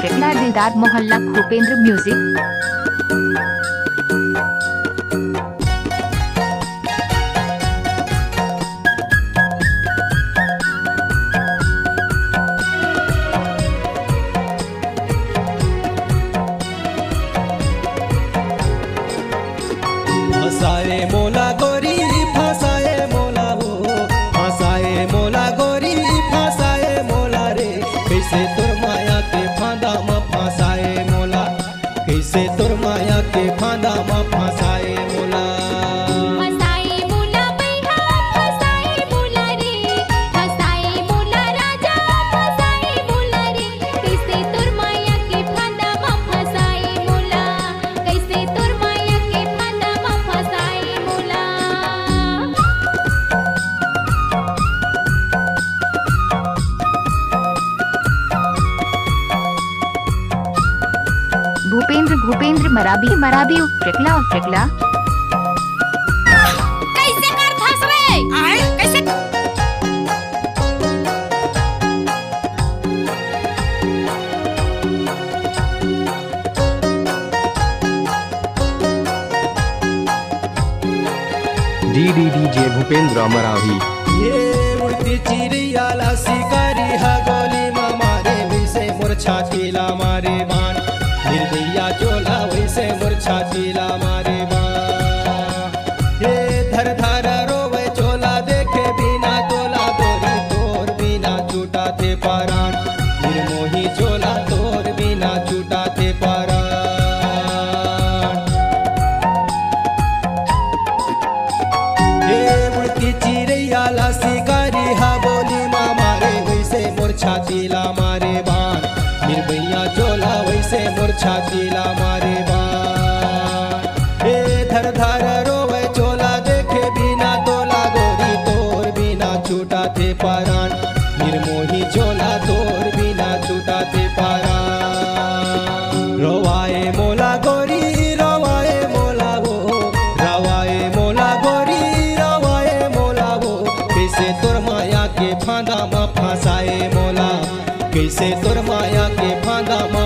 टिकला दिलदार मोहल्ला भूपेंद्र म्यूजिक। फसाए मोला गोरी फसाए मोला हो, फसाए मोला गोरी फसाए मोला रे। कैसे तोर माया के फांदा में फसाए मोला, कैसे तोर माया के फांदा में फसाए मोला। भूपेंद्र मराबी मराबी टिकला टिकला। कैसे कर धस रे आए कैसे डीजे भूपेंद्र मरावी। ये उड़ती चिड़िया ला शिकारी हा गोली मारे वैसे मोर छातीला मारे बाण। निर्दया चोला वैसे मोर छातीला मारे बाण। हे धर धर रोवे चोला देखे बिना तोला गोरी तोर बिना छूटा थे पाराण। निर्मोही चोला तोर बिना छूटा थे पाराण। चिड़ैया ला शिकारी हा बोली मारे वैसे मोर छातीला मारे बाण। निर्भैया चोला वैसे मोर छातीला मारे बाण। हे धर धर रोवे चोला देखे बिना तोला गोरी तोर बिना छूटा थे पाराण। निर्मोही चोला तोर बिना छूटा थे पाराण। रोवाए मोला गोरी रोवाए मोला हो, रोवाए मोला गोरी रोवाए मोला हो। कैसे तोर माया के फांदा में फसाए मोला, कैसे तोर माया के फांदा में